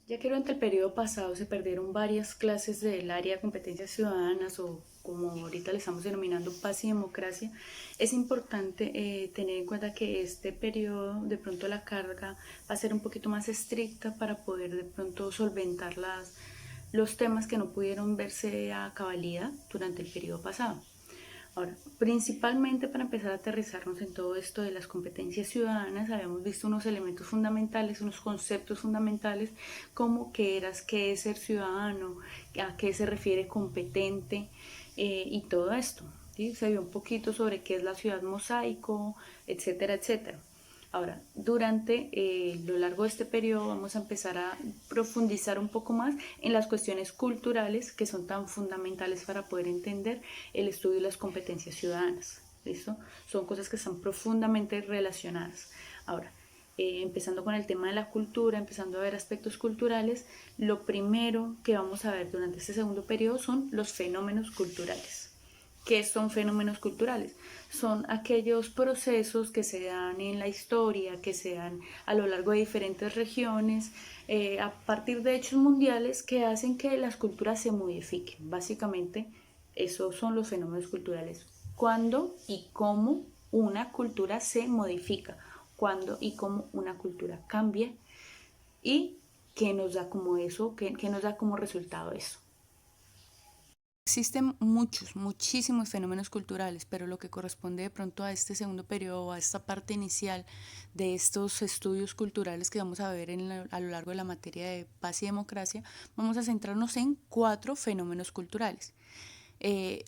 Ya que durante el periodo pasado se perdieron varias clases del área de competencias ciudadanas o como ahorita le estamos denominando paz y democracia, es importante tener en cuenta que este periodo de pronto la carga va a ser un poquito más estricta para poder de pronto solventar los temas que no pudieron verse a cabalidad durante el periodo pasado. Ahora, principalmente para empezar a aterrizarnos en todo esto de las competencias ciudadanas, habíamos visto unos elementos fundamentales, unos conceptos fundamentales, como qué es ser ciudadano, a qué se refiere competente y todo esto. ¿Sí? Se vio un poquito sobre qué es la ciudad mosaico, etcétera, etcétera. Ahora, durante lo largo de este periodo vamos a empezar a profundizar un poco más en las cuestiones culturales que son tan fundamentales para poder entender el estudio de las competencias ciudadanas. ¿Listo? Son cosas que están profundamente relacionadas. Ahora, empezando con el tema de la cultura, empezando a ver aspectos culturales, lo primero que vamos a ver durante este segundo periodo son los fenómenos culturales. ¿Qué son fenómenos culturales? Son aquellos procesos que se dan en la historia, que se dan a lo largo de diferentes regiones, a partir de hechos mundiales que hacen que las culturas se modifiquen. Básicamente, esos son los fenómenos culturales. ¿Cuándo y cómo una cultura se modifica? ¿Cuándo y cómo una cultura cambia? ¿Y qué nos da como eso? ¿Qué nos da como resultado eso? Existen muchos, muchísimos fenómenos culturales, pero lo que corresponde de pronto a este segundo periodo, a esta parte inicial de estos estudios culturales que vamos a ver a lo largo de la materia de paz y democracia, vamos a centrarnos en 4 fenómenos culturales.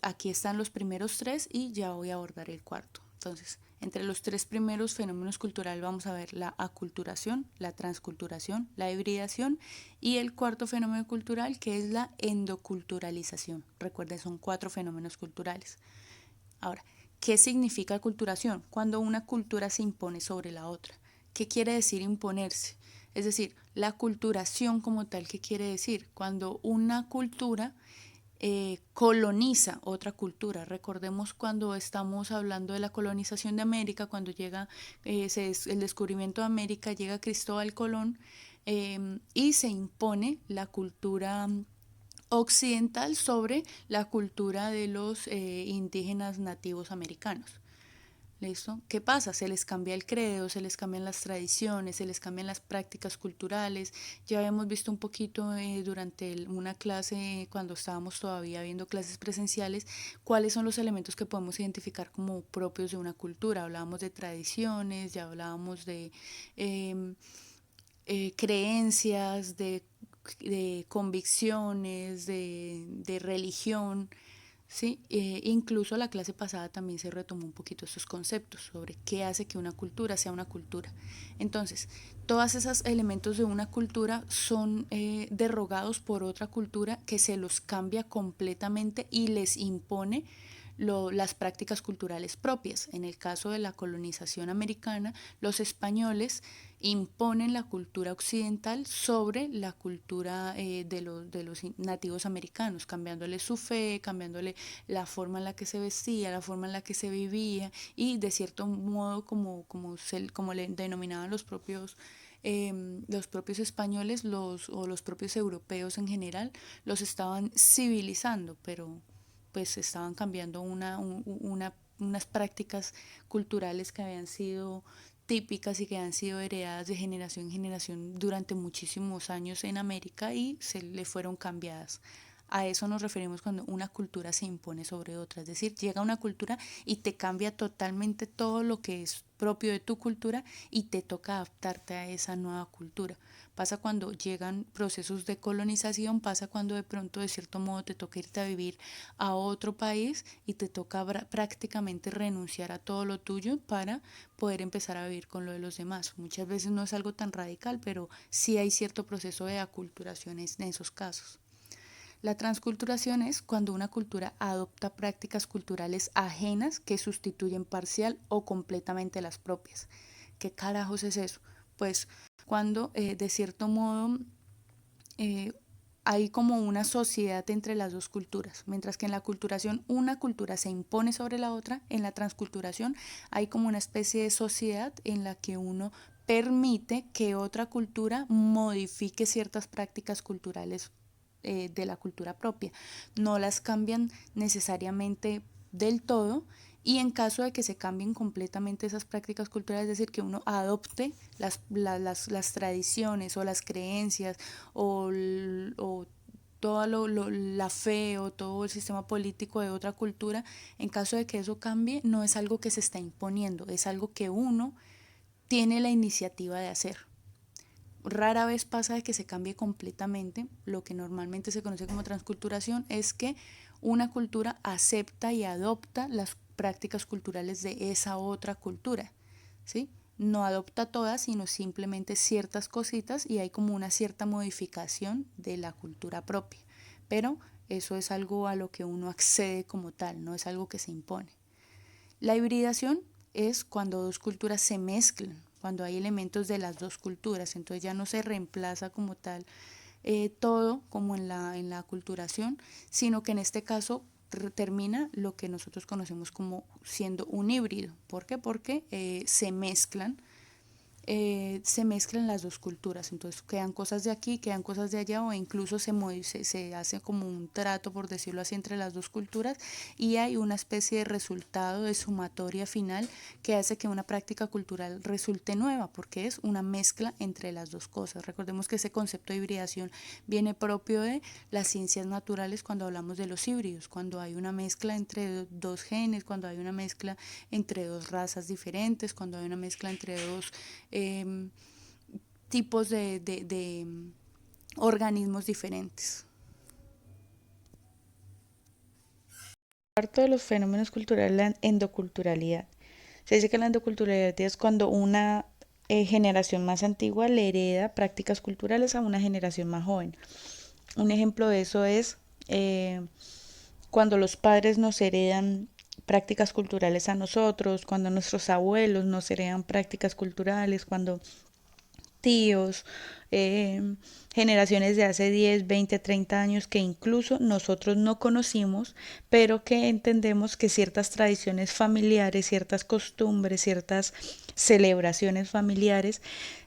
Aquí están los primeros 3 y ya voy a abordar el cuarto. Entonces, entre los 3 primeros fenómenos culturales vamos a ver la aculturación, la transculturación, la hibridación y el cuarto fenómeno cultural que es la endoculturalización. Recuerden, son 4 fenómenos culturales. Ahora, ¿qué significa aculturación? Cuando una cultura se impone sobre la otra. ¿Qué quiere decir imponerse? Es decir, la culturación como tal, ¿qué quiere decir? Cuando una cultura coloniza otra cultura. Recordemos cuando estamos hablando de la colonización de América, cuando llega el descubrimiento de América, llega Cristóbal Colón y se impone la cultura occidental sobre la cultura de los indígenas nativos americanos. ¿Listo? ¿Qué pasa? Se les cambia el credo, se les cambian las tradiciones, se les cambian las prácticas culturales. Ya habíamos visto un poquito durante una clase, cuando estábamos todavía viendo clases presenciales, cuáles son los elementos que podemos identificar como propios de una cultura. Hablábamos de tradiciones, ya hablábamos de eh, creencias, de convicciones, de religión. Sí, incluso la clase pasada también se retomó un poquito estos conceptos sobre qué hace que una cultura sea una cultura. Entonces, todos esos elementos de una cultura son derrogados por otra cultura que se los cambia completamente y les impone las prácticas culturales propias. En el caso de la colonización americana, los españoles imponen la cultura occidental sobre la cultura de los nativos americanos, cambiándole su fe, cambiándole la forma en la que se vestía, la forma en la que se vivía y de cierto modo como le denominaban los propios españoles o los propios europeos en general, los estaban civilizando, pero pues estaban cambiando unas prácticas culturales que habían sido típicas y que han sido heredadas de generación en generación durante muchísimos años en América y se le fueron cambiadas. A eso nos referimos cuando una cultura se impone sobre otra, es decir, llega una cultura y te cambia totalmente todo lo que es propio de tu cultura y te toca adaptarte a esa nueva cultura. Pasa cuando llegan procesos de colonización, pasa cuando de pronto de cierto modo te toca irte a vivir a otro país y te toca prácticamente renunciar a todo lo tuyo para poder empezar a vivir con lo de los demás. Muchas veces no es algo tan radical, pero sí hay cierto proceso de aculturación en esos casos. La transculturación es cuando una cultura adopta prácticas culturales ajenas que sustituyen parcial o completamente las propias. ¿Qué carajos es eso? Pues cuando de cierto modo eh, hay como una sociedad entre las dos culturas, mientras que en la culturación una cultura se impone sobre la otra, en la transculturación hay como una especie de sociedad en la que uno permite que otra cultura modifique ciertas prácticas culturales de la cultura propia. No las cambian necesariamente del todo, y en caso de que se cambien completamente esas prácticas culturales, es decir, que uno adopte las tradiciones o las creencias o toda la fe o todo el sistema político de otra cultura, en caso de que eso cambie, no es algo que se está imponiendo, es algo que uno tiene la iniciativa de hacer. Rara vez pasa de que se cambie completamente. Lo que normalmente se conoce como transculturación es que una cultura acepta y adopta las prácticas culturales de esa otra cultura, ¿sí? No adopta todas, sino simplemente ciertas cositas, y hay como una cierta modificación de la cultura propia. Pero eso es algo a lo que uno accede como tal, no es algo que se impone. La hibridación es cuando dos culturas se mezclan, cuando hay elementos de las dos culturas, entonces ya no se reemplaza como tal todo como en la aculturación, sino que en este caso termina lo que nosotros conocemos como siendo un híbrido. ¿Por qué? Porque se mezclan las dos culturas, entonces quedan cosas de aquí, quedan cosas de allá, o incluso se hace como un trato, por decirlo así, entre las dos culturas, y hay una especie de resultado de sumatoria final que hace que una práctica cultural resulte nueva, porque es una mezcla entre las dos cosas. Recordemos que ese concepto de hibridación viene propio de las ciencias naturales cuando hablamos de los híbridos, cuando hay una mezcla entre dos genes, cuando hay una mezcla entre dos razas diferentes, cuando hay una mezcla entre dos tipos de organismos diferentes. Parte de los fenómenos culturales, la endoculturalidad. Se dice que la endoculturalidad es cuando una generación más antigua le hereda prácticas culturales a una generación más joven. Un ejemplo de eso es cuando los padres nos heredan prácticas culturales a nosotros, cuando nuestros abuelos nos heredan prácticas culturales, cuando tíos, generaciones de hace 10, 20, 30 años que incluso nosotros no conocimos, pero que entendemos que ciertas tradiciones familiares, ciertas costumbres, ciertas celebraciones familiares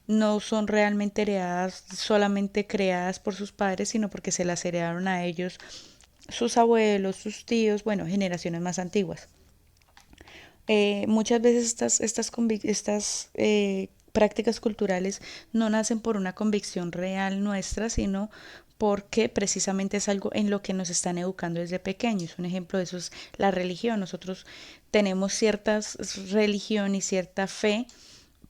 no son realmente heredadas, solamente creadas por sus padres, sino porque se las heredaron a ellos sus abuelos, sus tíos, bueno, generaciones más antiguas. Muchas veces estas prácticas culturales no nacen por una convicción real nuestra, sino porque precisamente es algo en lo que nos están educando desde pequeños. Un ejemplo de eso es la religión. Nosotros tenemos cierta religión y cierta fe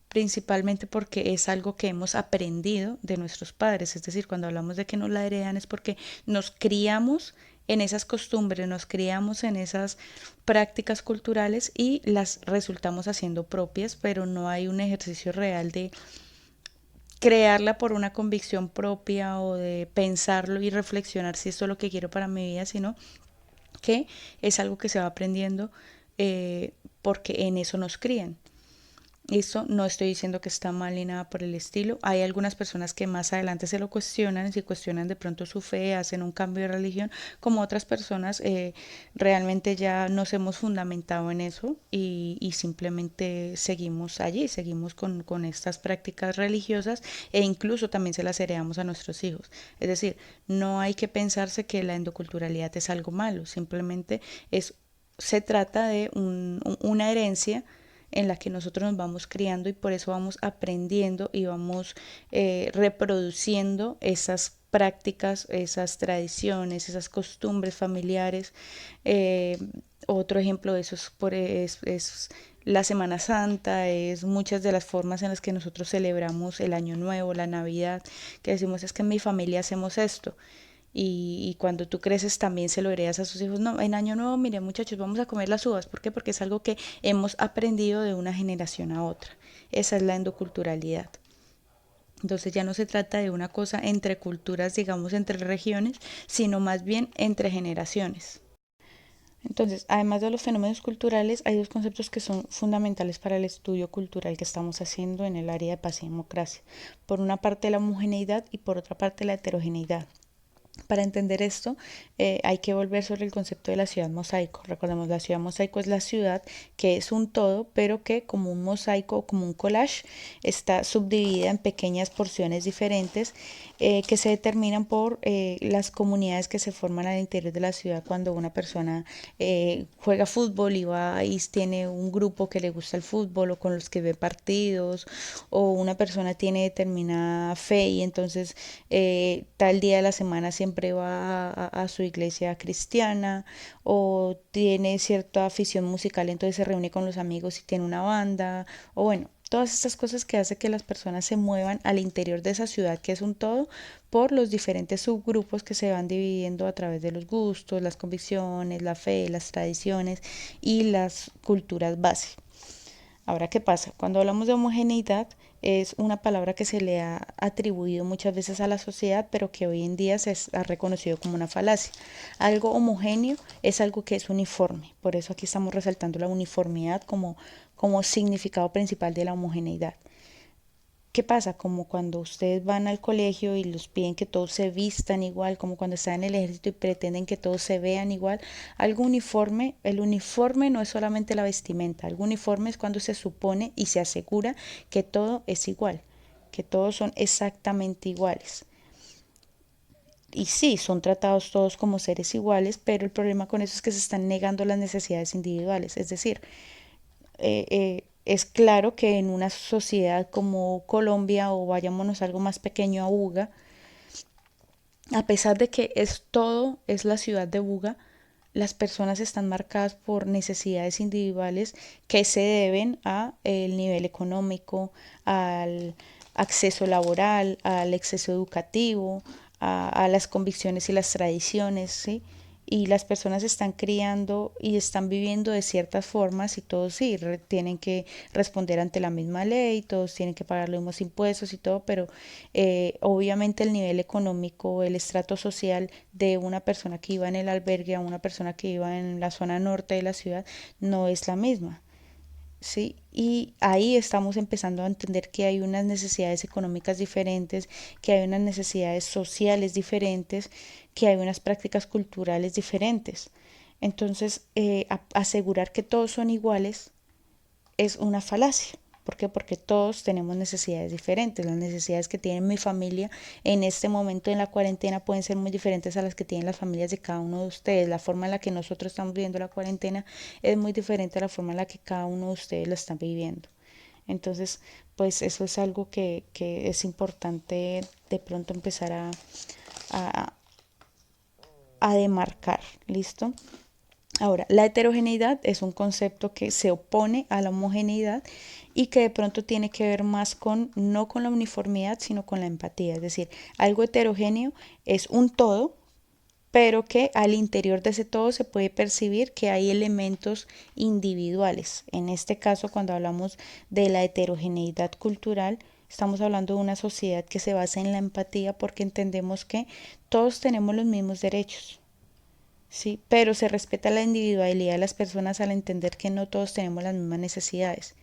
principalmente porque es algo que hemos aprendido de nuestros padres, es decir, cuando hablamos de que nos la heredan es porque nos criamos en esas costumbres, nos criamos en esas prácticas culturales y las resultamos haciendo propias, pero no hay un ejercicio real de crearla por una convicción propia o de pensarlo y reflexionar si esto es lo que quiero para mi vida, sino que es algo que se va aprendiendo porque en eso nos crían. Esto no estoy diciendo que está mal ni nada por el estilo. Hay algunas personas que más adelante se lo cuestionan, si cuestionan de pronto su fe, hacen un cambio de religión, como otras personas realmente ya nos hemos fundamentado en eso y simplemente seguimos allí, seguimos con estas prácticas religiosas e incluso también se las heredamos a nuestros hijos. Es decir, no hay que pensarse que la endoculturalidad es algo malo, simplemente se trata de una herencia en la que nosotros nos vamos criando y por eso vamos aprendiendo y vamos reproduciendo esas prácticas, esas tradiciones, esas costumbres familiares. Otro ejemplo de eso es la Semana Santa, es muchas de las formas en las que nosotros celebramos el Año Nuevo, la Navidad, que decimos es que en mi familia hacemos esto. Y cuando tú creces también se lo heredas a sus hijos. No, en Año Nuevo, mire muchachos, vamos a comer las uvas. ¿Por qué? Porque es algo que hemos aprendido de una generación a otra. Esa es la endoculturalidad. Entonces ya no se trata de una cosa entre culturas, digamos, entre regiones, sino más bien entre generaciones. Entonces, además de los fenómenos culturales, hay dos conceptos que son fundamentales para el estudio cultural que estamos haciendo en el área de paz y democracia. Por una parte la homogeneidad y por otra parte la heterogeneidad. Para entender esto, hay que volver sobre el concepto de la ciudad mosaico. Recordemos, la ciudad mosaico es la ciudad que es un todo, pero que como un mosaico o como un collage está subdividida en pequeñas porciones diferentes que se determinan por las comunidades que se forman al interior de la ciudad cuando una persona juega fútbol y va y tiene un grupo que le gusta el fútbol o con los que ve partidos, o una persona tiene determinada fe y entonces tal día de la semana siempre va a su iglesia cristiana, o tiene cierta afición musical, entonces se reúne con los amigos y tiene una banda, o bueno, todas estas cosas que hace que las personas se muevan al interior de esa ciudad que es un todo por los diferentes subgrupos que se van dividiendo a través de los gustos, las convicciones, la fe, las tradiciones y las culturas base. Ahora, ¿qué pasa? Cuando hablamos de homogeneidad, es una palabra que se le ha atribuido muchas veces a la sociedad, pero que hoy en día se ha reconocido como una falacia. Algo homogéneo es algo que es uniforme, por eso aquí estamos resaltando la uniformidad como significado principal de la homogeneidad. ¿Qué pasa? Como cuando ustedes van al colegio y los piden que todos se vistan igual, como cuando están en el ejército y pretenden que todos se vean igual. Algo uniforme, el uniforme no es solamente la vestimenta, algo uniforme es cuando se supone y se asegura que todo es igual, que todos son exactamente iguales. Y sí, son tratados todos como seres iguales, pero el problema con eso es que se están negando las necesidades individuales, es decir, es claro que en una sociedad como Colombia o vayámonos a algo más pequeño a Buga, a pesar de que es todo, es la ciudad de Buga, las personas están marcadas por necesidades individuales que se deben a el nivel económico, al acceso laboral, al acceso educativo, a las convicciones y las tradiciones, ¿sí? Y las personas están criando y están viviendo de ciertas formas y todos sí tienen que responder ante la misma ley, todos tienen que pagar los mismos impuestos y todo, pero obviamente el nivel económico, el estrato social de una persona que iba en el albergue a una persona que iba en la zona norte de la ciudad no es la misma. ¿Sí? Y ahí estamos empezando a entender que hay unas necesidades económicas diferentes, que hay unas necesidades sociales diferentes, que hay unas prácticas culturales diferentes. Entonces, asegurar que todos son iguales es una falacia. ¿Por qué? Porque todos tenemos necesidades diferentes. Las necesidades que tiene mi familia en este momento en la cuarentena pueden ser muy diferentes a las que tienen las familias de cada uno de ustedes. La forma en la que nosotros estamos viviendo la cuarentena es muy diferente a la forma en la que cada uno de ustedes la están viviendo. Entonces, pues eso es algo que es importante de pronto empezar a, a demarcar. ¿Listo? Ahora, la heterogeneidad es un concepto que se opone a la homogeneidad y que de pronto tiene que ver más con, no con la uniformidad, sino con la empatía. Es decir, algo heterogéneo es un todo, pero que al interior de ese todo se puede percibir que hay elementos individuales. En este caso, cuando hablamos de la heterogeneidad cultural, estamos hablando de una sociedad que se basa en la empatía porque entendemos que todos tenemos los mismos derechos. Sí, pero se respeta la individualidad de las personas al entender que no todos tenemos las mismas necesidades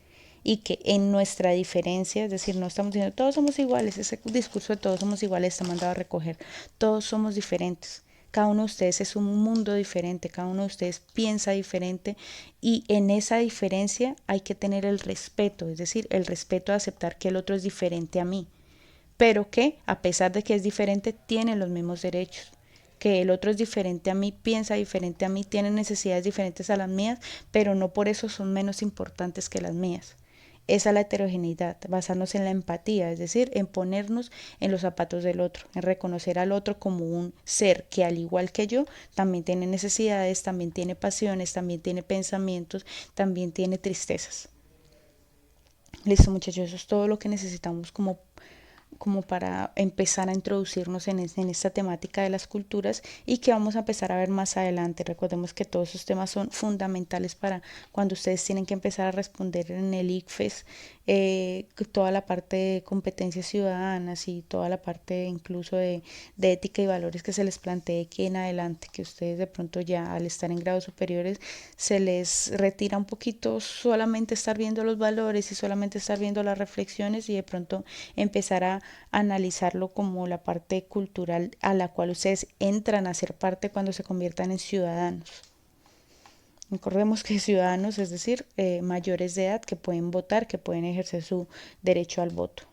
y que en nuestra diferencia, es decir, no estamos diciendo todos somos iguales, ese discurso de todos somos iguales está mandado a recoger, todos somos diferentes. Cada uno de ustedes es un mundo diferente, cada uno de ustedes piensa diferente y en esa diferencia hay que tener el respeto, es decir, el respeto de aceptar que el otro es diferente a mí, pero que a pesar de que es diferente tiene los mismos derechos, que el otro es diferente a mí, piensa diferente a mí, tiene necesidades diferentes a las mías, pero no por eso son menos importantes que las mías. Esa es la heterogeneidad, basarnos en la empatía, es decir, en ponernos en los zapatos del otro, en reconocer al otro como un ser que al igual que yo también tiene necesidades, también tiene pasiones, también tiene pensamientos, también tiene tristezas. Listo, muchachos, eso es todo lo que necesitamos como para empezar a introducirnos en esta temática de las culturas y que vamos a empezar a ver más adelante. Recordemos que todos esos temas son fundamentales para cuando ustedes tienen que empezar a responder en el ICFES, toda la parte de competencias ciudadanas y toda la parte incluso de ética y valores que se les plantee aquí en adelante, que ustedes de pronto ya al estar en grados superiores se les retira un poquito solamente estar viendo los valores y solamente estar viendo las reflexiones y de pronto empezar analizarlo como la parte cultural a la cual ustedes entran a ser parte cuando se conviertan en ciudadanos. Recordemos que ciudadanos, es decir, mayores de edad que pueden votar, que pueden ejercer su derecho al voto.